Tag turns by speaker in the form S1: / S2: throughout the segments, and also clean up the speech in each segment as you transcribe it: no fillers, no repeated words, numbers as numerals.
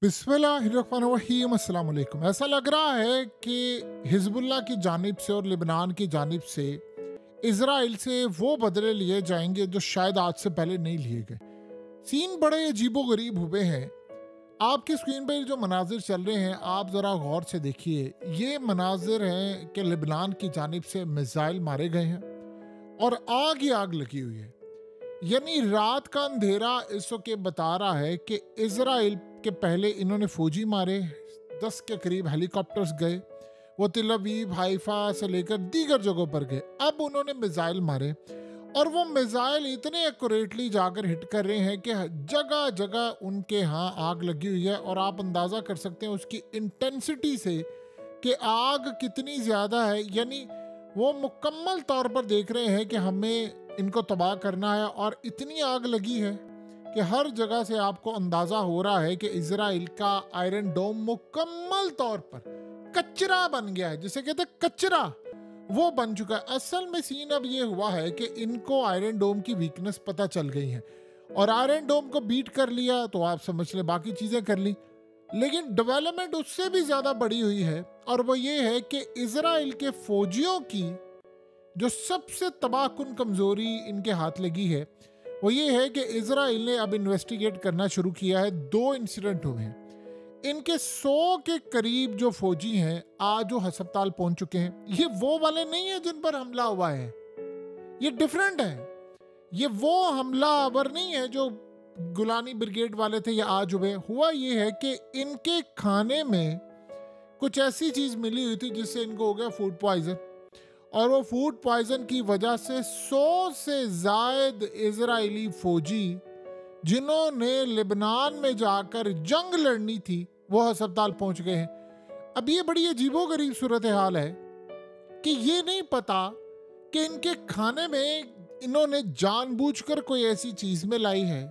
S1: बिस्मिल्लाहिर्रहमानिर्रहीम अस्सलाम वालेकुम। ऐसा लग रहा है कि हिजबुल्लाह की जानिब से और लिबनान की जानिब से इजराइल से वो बदले लिए जाएंगे जो शायद आज से पहले नहीं लिए गए। सीन बड़े अजीबो गरीब हुए हैं। आपकी स्क्रीन पर जो मनाजिर चल रहे हैं आप ज़रा गौर से देखिए। ये मनाजिर हैं कि लिबनान की जानिब से मिसाइल मारे गए हैं और आग ही आग लगी हुई है। यानी रात का अंधेरा इस वक्त बता रहा है कि इजराइल के पहले इन्होंने फौजी मारे, 10 के करीब हेलीकॉप्टर्स गए, वो तिल अवीव हाइफा से लेकर दीगर जगहों पर गए। अब उन्होंने मिसाइल मारे और वो मिसाइल इतने एक्यूरेटली जाकर हिट कर रहे हैं कि जगह जगह उनके यहाँ आग लगी हुई है। और आप अंदाज़ा कर सकते हैं उसकी इंटेंसिटी से कि आग कितनी ज़्यादा है। यानी वो मुकम्मल तौर पर देख रहे हैं कि हमें इनको तबाह करना है और इतनी आग लगी है कि हर जगह से आपको अंदाजा हो रहा है कि इजराइल का आयरन डोम मुकम्मल तौर पर कचरा बन गया है, जिसे कहते हैं कचरा, वो बन चुका है। असल में सीन अब ये हुआ है कि इनको आयरन डोम की वीकनेस पता चल गई है और आयरन डोम को बीट कर लिया तो आप समझ ले बाकी चीजें कर ली। लेकिन डेवलपमेंट उससे भी ज्यादा बड़ी हुई है और वो ये है कि इजराइल के फौजियों की जो सबसे तबाहकुन कमजोरी इनके हाथ लगी है वो ये है कि इजराइल ने अब इन्वेस्टिगेट करना शुरू किया है। 2 इंसिडेंट हुए हैं। इनके 100 के करीब जो फौजी हैं आज वो अस्पताल पहुंच चुके हैं। ये वो वाले नहीं है जिन पर हमला हुआ है, ये डिफरेंट है। ये वो हमलावर नहीं है जो गुलानी ब्रिगेड वाले थे। ये आज हुआ ये है कि इनके खाने में कुछ ऐसी चीज मिली हुई थी जिससे इनको हो गया फूड पॉइजन और वो फूड पॉइजन की वजह से 100 से जायद इजरायली फौजी जिन्होंने लेबनान में जाकर जंग लड़नी थी वो अस्पताल पहुंच गए हैं। अब ये बड़ी अजीबोगरीब सूरत हाल है कि ये नहीं पता कि इनके खाने में इन्होंने जानबूझकर कोई ऐसी चीज में लाई है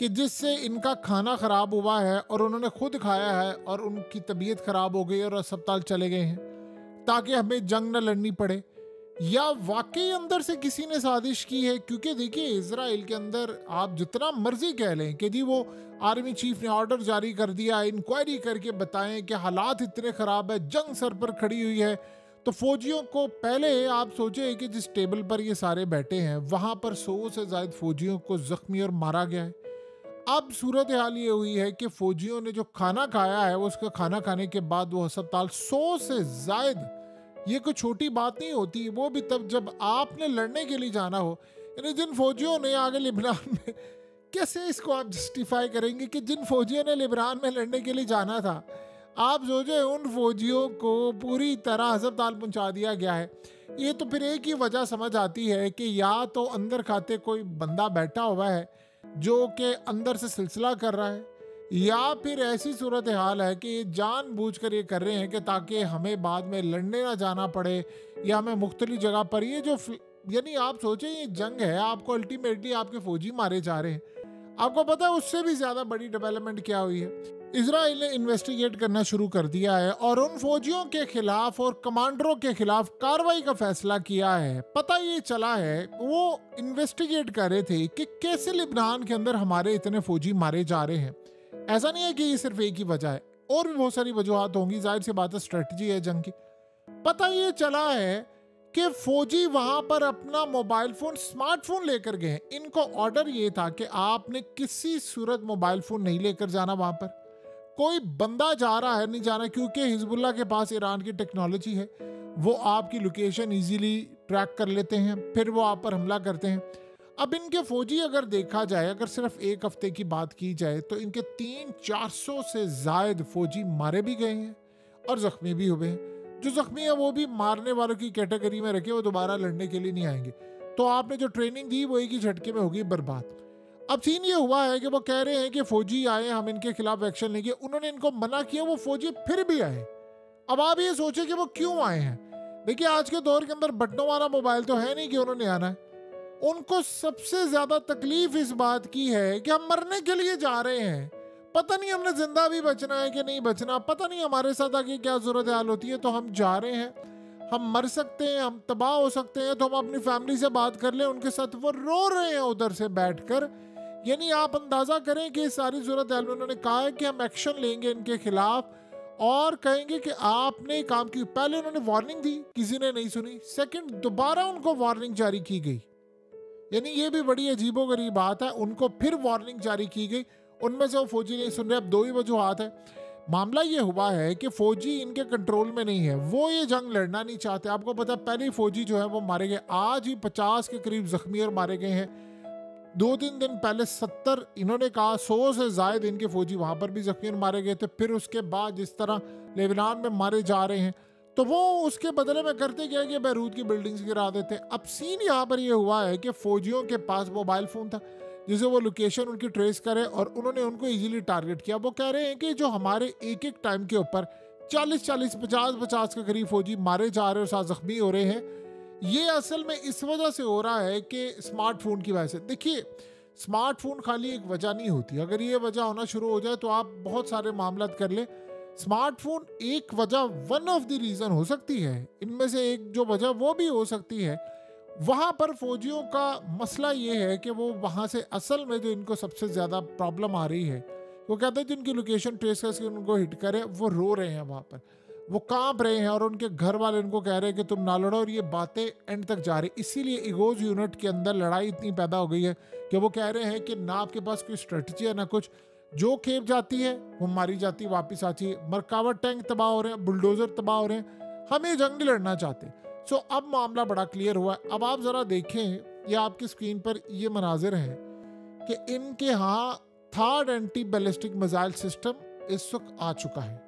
S1: कि जिससे इनका खाना खराब हुआ है और उन्होंने खुद खाया है और उनकी तबीयत खराब हो गई और अस्पताल चले गए हैं ताकि हमें जंग न लड़नी पड़े, या वाकई अंदर से किसी ने साजिश की है। क्योंकि देखिए इजराइल के अंदर आप जितना मर्जी कह लें कि जी वो आर्मी चीफ ने ऑर्डर जारी कर दिया, इंक्वायरी करके बताएं कि हालात इतने ख़राब है, जंग सर पर खड़ी हुई है, तो फौजियों को पहले आप सोचे कि जिस टेबल पर ये सारे बैठे हैं वहाँ पर 100 से ज़्यादा फौजियों को ज़ख्मी और मारा गया है। अब सूरत हाल ये हुई है कि फौजियों ने जो खाना खाया है वो उसका खाना खाने के बाद वो अस्पताल 100 से ज़ायद, ये कोई छोटी बात नहीं होती, वो भी तब जब आपने लड़ने के लिए जाना हो। यानी जिन फौजियों ने आगे लिबनान में, कैसे इसको आप जस्टिफाई करेंगे कि जिन फौजियों ने लिबनान में लड़ने के लिए जाना था, आप सोचे उन फौजियों को पूरी तरह अस्पताल पहुंचा दिया गया है। ये तो फिर एक ही वजह समझ आती है कि या तो अंदर खाते कोई बंदा बैठा हुआ है जो कि अंदर से सिलसिला कर रहा है, या फिर ऐसी सूरत हाल है कि ये जानबूझकर ये कर रहे हैं कि ताकि हमें बाद में लड़ने ना जाना पड़े या हमें मुख्तलिफ जगह पर ये जो, यानी आप सोचें ये जंग है, आपको अल्टीमेटली आपके फौजी मारे जा रहे हैं। आपको पता है उससे भी ज़्यादा बड़ी डेवलपमेंट क्या हुई है, इजराइल ने इन्वेस्टिगेट करना शुरू कर दिया है और उन फौजियों के खिलाफ और कमांडरों के खिलाफ कार्रवाई का फैसला किया है। पता ये चला है वो इन्वेस्टिगेट कर रहे थे कि कैसे लिबनान के अंदर हमारे इतने फौजी मारे जा रहे हैं। ऐसा नहीं है कि ये सिर्फ एक ही वजह है, और भी बहुत सारी वजूहत होंगी, जाहिर सी बात है स्ट्रेटजी है जंग की। पता ये चला है कि फौजी वहां पर अपना मोबाइल फोन, स्मार्टफोन लेकर गए हैं। इनको ऑर्डर ये था कि आपने किसी सूरत मोबाइल फोन नहीं लेकर जाना, वहां पर कोई बंदा जा रहा है नहीं जाना, क्योंकि हिजबुल्लाह के पास ईरान की टेक्नोलॉजी है, वो आपकी लोकेशन इजीली ट्रैक कर लेते हैं, फिर वो आप पर हमला करते हैं। अब इनके फौजी अगर देखा जाए, अगर सिर्फ एक हफ्ते की बात की जाए तो इनके 300-400 से जायद फौजी मारे भी गए हैं और जख्मी भी हुए हैं। जो जख्मी है वो भी मारने वालों की कैटेगरी में रखे, वो दोबारा लड़ने के लिए नहीं आएंगे। तो आपने जो ट्रेनिंग दी वो एक ही झटके में होगी बर्बाद। अब सीन ये हुआ है कि वो कह रहे हैं कि फौजी आए, हम इनके खिलाफ एक्शन लेंगे। उन्होंने इनको मना किया, वो फौजी फिर भी आए। अब आप ये सोचे कि वो क्यों आए हैं। देखिए आज के दौर के अंदर बटनों वाला मोबाइल तो है नहीं कि उन्होंने आना है। उनको सबसे ज्यादा तकलीफ इस बात की है कि हम मरने के लिए जा रहे हैं, पता नहीं हमने जिंदा भी बचना है कि नहीं बचना, पता नहीं हमारे साथ आगे क्या जरूरत हाल होती है, तो हम जा रहे हैं, हम मर सकते हैं, हम तबाह हो सकते हैं, तो हम अपनी फैमिली से बात कर लें उनके साथ। वो रो रहे हैं उधर से बैठकर यानी आप अंदाजा करें कि सारी सूरत हाल में उन्होंने कहा है कि हम एक्शन लेंगे इनके खिलाफ और कहेंगे कि आपने काम की। पहले उन्होंने वार्निंग दी, किसी ने नहीं सुनी। सेकंड, दोबारा उनको वार्निंग जारी की गई। यानी ये भी बड़ी अजीबोगरीब बात है, उनको फिर वार्निंग जारी की गई, उनमें से वो फौजी नहीं सुन रहे। अब दो ही वजूहात है। मामला ये हुआ है कि फौजी इनके कंट्रोल में नहीं है, वो ये जंग लड़ना नहीं चाहते। आपको पता है पहले ही फौजी जो है वो मारे गए, आज ही 50 के करीब जख्मी और मारे गए हैं। 2-3 दिन पहले 70, इन्होंने कहा 100 से ज्यादा इनके फौजी वहां पर भी जख्मी और मारे गए थे। फिर उसके बाद जिस तरह लेबनान में मारे जा रहे हैं, तो वो उसके बदले में करते क्या कि बैरूत की बिल्डिंग्स गिरा देते। अब सीन यहाँ पर ये हुआ है कि फौजियों के पास मोबाइल फ़ोन था जिसे वो लोकेशन उनकी ट्रेस करे और उन्होंने उनको इजीली टारगेट किया। वो कह रहे हैं कि जो हमारे एक एक टाइम के ऊपर 40-40, 50-50 के करीब फौजी मारे जा रहे हैं और साथ जख्मी हो रहे हैं, ये असल में इस वजह से हो रहा है कि स्मार्टफोन की वजह से। देखिए, स्मार्टफोन खाली एक वजह नहीं होती। अगर ये वजह होना शुरू हो जाए तो आप बहुत सारे मामला कर ले। स्मार्टफोन एक वजह, वन ऑफ द रीज़न हो सकती है, इनमें से एक जो वजह वो भी हो सकती है। वहाँ पर फौजियों का मसला ये है कि वो वहाँ से असल में जो इनको सबसे ज़्यादा प्रॉब्लम आ रही है, वो कहते हैं जिनकी लोकेशन ट्रेस करके उनको हिट करे, वो रो रहे हैं वहाँ पर, वो कांप रहे हैं और उनके घर वाले उनको कह रहे हैं कि तुम ना लड़ो, और ये बातें एंड तक जा रही। इसीलिए इगोज यूनिट के अंदर लड़ाई इतनी पैदा हो गई है कि वो कह रहे हैं कि ना आपके पास कोई स्ट्रेटजी है ना कुछ, जो खेप जाती है वो मारी जाती है, वापस आती है। मरकावा टैंक तबाह हो रहे हैं, बुलडोजर तबाह हो रहे हैं, हम ये जंग नहीं लड़ना चाहते। सो अब मामला बड़ा क्लियर हुआ है। अब आप ज़रा देखें, ये आपकी स्क्रीन पर ये मनाजिर हैं कि इनके यहाँ third anti ballistic missile system इस वक्त आ चुका है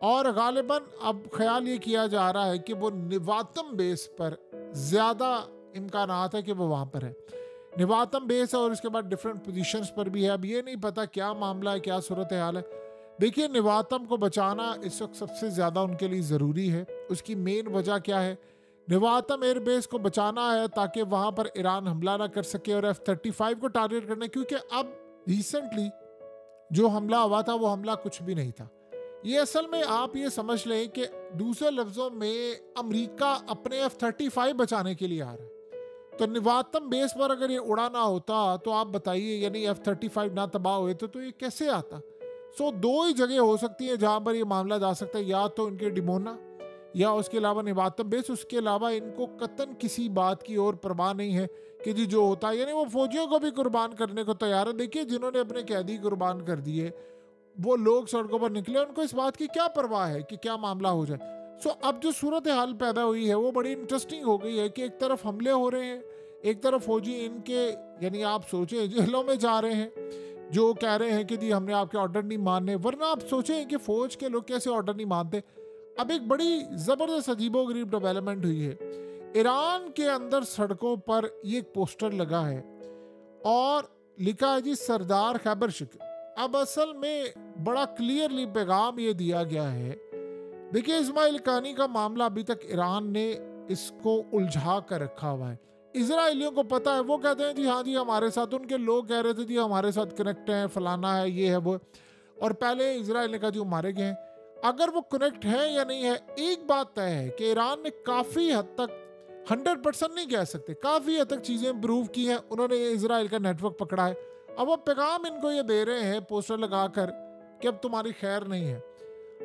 S1: और गालिबन अब ख्याल ये किया जा रहा है कि वो निवातम बेस पर ज़्यादा इम्कानात है कि वो वहाँ पर है। निवातम बेस है और उसके बाद डिफरेंट पोजीशंस पर भी है। अब ये नहीं पता क्या मामला है, क्या सूरत हाल है। देखिए, निवातम को बचाना इस वक्त सबसे ज़्यादा उनके लिए ज़रूरी है। उसकी मेन वजह क्या है? निवातम एयरबेस को बचाना है ताकि वहाँ पर ईरान हमला ना कर सके और F-35 को टारगेट करना, क्योंकि अब रिसेंटली जो हमला हुआ था वो हमला कुछ भी नहीं था। ये असल में आप ये समझ लें कि दूसरे लफ्ज़ों में अमेरिका अपने F-35 बचाने के लिए आ रहा है। तो निवातम बेस पर अगर ये उड़ा ना होता तो आप बताइए, यानी F-35 ना तबाह हुए तो ये कैसे आता? सो दो ही जगह हो सकती है जहाँ पर ये मामला जा सकता है, या तो इनके डिमोना या उसके अलावा निवातम बेस। उसके अलावा इनको कतन किसी बात की और परवाह नहीं है कि जी जो होता है, यानी वो फौजियों को भी कुर्बान करने को तैयार है। देखिए, जिन्होंने अपने कैदी कुर्बान कर दिए वो लोग सड़कों पर निकले, उनको इस बात की क्या परवाह है कि क्या मामला हो जाए। सो अब जो सूरत हाल पैदा हुई है वो बड़ी इंटरेस्टिंग हो गई है कि एक तरफ हमले हो रहे हैं, एक तरफ फौजी इनके, यानी आप सोचें, जेलों में जा रहे हैं जो कह रहे हैं कि जी हमने आपके ऑर्डर नहीं मानने। वरना आप सोचें कि फौज के लोग कैसे ऑर्डर नहीं मानते। अब एक बड़ी ज़बरदस्त अजीबोगरीब डेवलपमेंट हुई है। ईरान के अंदर सड़कों पर ये एक पोस्टर लगा है और लिखा है जी सरदार खैबर शिक। अब असल में बड़ा क्लियरली पैगाम ये दिया गया है। देखिए, इस्माइल कानी का मामला अभी तक ईरान ने इसको उलझा कर रखा हुआ है। इजराइलियों को पता है, वो कहते हैं जी हाँ जी हमारे साथ, उनके लोग कह रहे थे जी हमारे साथ कनेक्ट हैं, फलाना है, ये है वो, और पहले इजराइल ने कहा जी वो मारे गए हैं। अगर वो कनेक्ट है या नहीं है, एक बात तय है कि ईरान ने काफ़ी हद तक, 100% नहीं कह सकते, काफ़ी हद तक चीज़ें इम्प्रूव की हैं। उन्होंने इजराइल का नेटवर्क पकड़ा है। अब वो पैगाम इनको ये दे रहे हैं पोस्टर लगाकर कि अब तुम्हारी खैर नहीं है,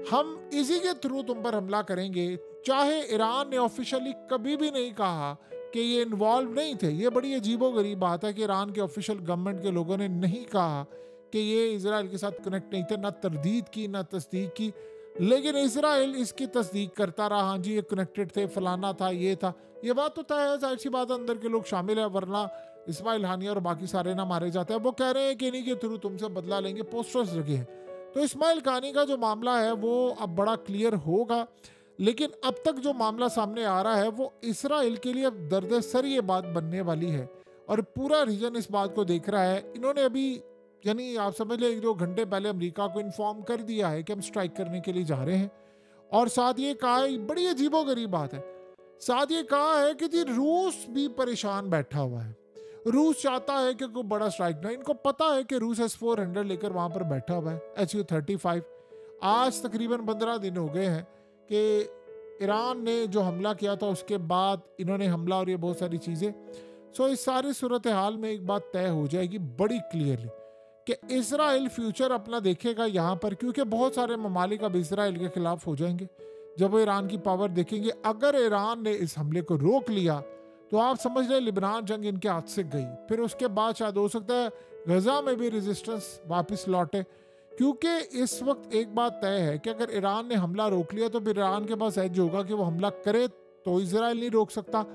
S1: हम इसी के थ्रू तुम पर हमला करेंगे। चाहे ईरान ने ऑफिशियली कभी भी नहीं कहा कि ये इन्वॉल्व नहीं थे। ये बड़ी अजीबोगरीब बात है कि ईरान के ऑफिशियल गवर्नमेंट के लोगों ने नहीं कहा कि ये इजराइल के साथ कनेक्ट नहीं थे, ना तरदीद की ना तस्दीक की, लेकिन इजराइल इसकी तस्दीक करता रहा, हाँ जी ये कनेक्टेड थे, फलाना था, ये था। ये बात तो तय है, जाहिर सी बात अंदर के लोग शामिल है, वरना इस्माइल हानिया और बाकी सारे ना मारे जाते हैं। वो कह रहे हैं कि इन्हीं के थ्रू तुमसे बदला लेंगे, पोस्टर्स लगे हैं। तो इस्माइल कानी का जो मामला है वो अब बड़ा क्लियर होगा, लेकिन अब तक जो मामला सामने आ रहा है वो इसराइल के लिए अब दर्द सर ये बात बनने वाली है और पूरा रीजन इस बात को देख रहा है। इन्होंने अभी, यानी आप समझ लें 1-2 घंटे पहले अमेरिका को इन्फॉर्म कर दिया है कि हम स्ट्राइक करने के लिए जा रहे हैं, और साथ ये कहा है, बड़ी अजीबोगरीब बात है, साथ ये कहा है कि जी रूस भी परेशान बैठा हुआ है। रूस चाहता है कि कोई बड़ा स्ट्राइक ना, इनको पता है कि रूस S-400 लेकर वहाँ पर बैठा हुआ है, Su-35। आज तकरीबन 15 दिन हो गए हैं कि ईरान ने जो हमला किया था उसके बाद इन्होंने हमला और ये बहुत सारी चीज़ें। सो इस सारी सूरत हाल में एक बात तय हो जाएगी बड़ी क्लियरली कि इजराइल फ्यूचर अपना देखेगा यहाँ पर, क्योंकि बहुत सारे ममालिक अब इजराइल के खिलाफ हो जाएंगे जब वो ईरान की पावर देखेंगे। अगर ईरान ने इस हमले को रोक लिया तो आप समझ रहे लिबनान जंग इनके हाथ से गई। फिर उसके बाद शायद हो सकता है गजा में भी रेजिस्टेंस वापस लौटे, क्योंकि इस वक्त एक बात तय है कि अगर ईरान ने हमला रोक लिया तो फिर ईरान के पास एज होगा कि वो हमला करे तो इजराइल नहीं रोक सकता,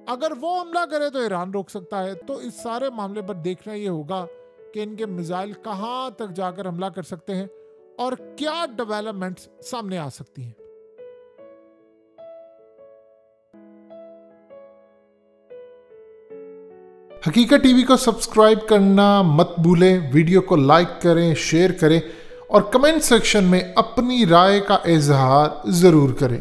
S1: अगर वो हमला करे तो ईरान रोक सकता है। तो इस सारे मामले पर देखना ये होगा कि इनके मिसाइल कहाँ तक जाकर हमला कर सकते हैं और क्या डेवलपमेंट्स सामने आ सकती हैं।
S2: हकीकत टीवी को सब्सक्राइब करना मत भूलें, वीडियो को लाइक करें, शेयर करें और कमेंट सेक्शन में अपनी राय का इजहार ज़रूर करें।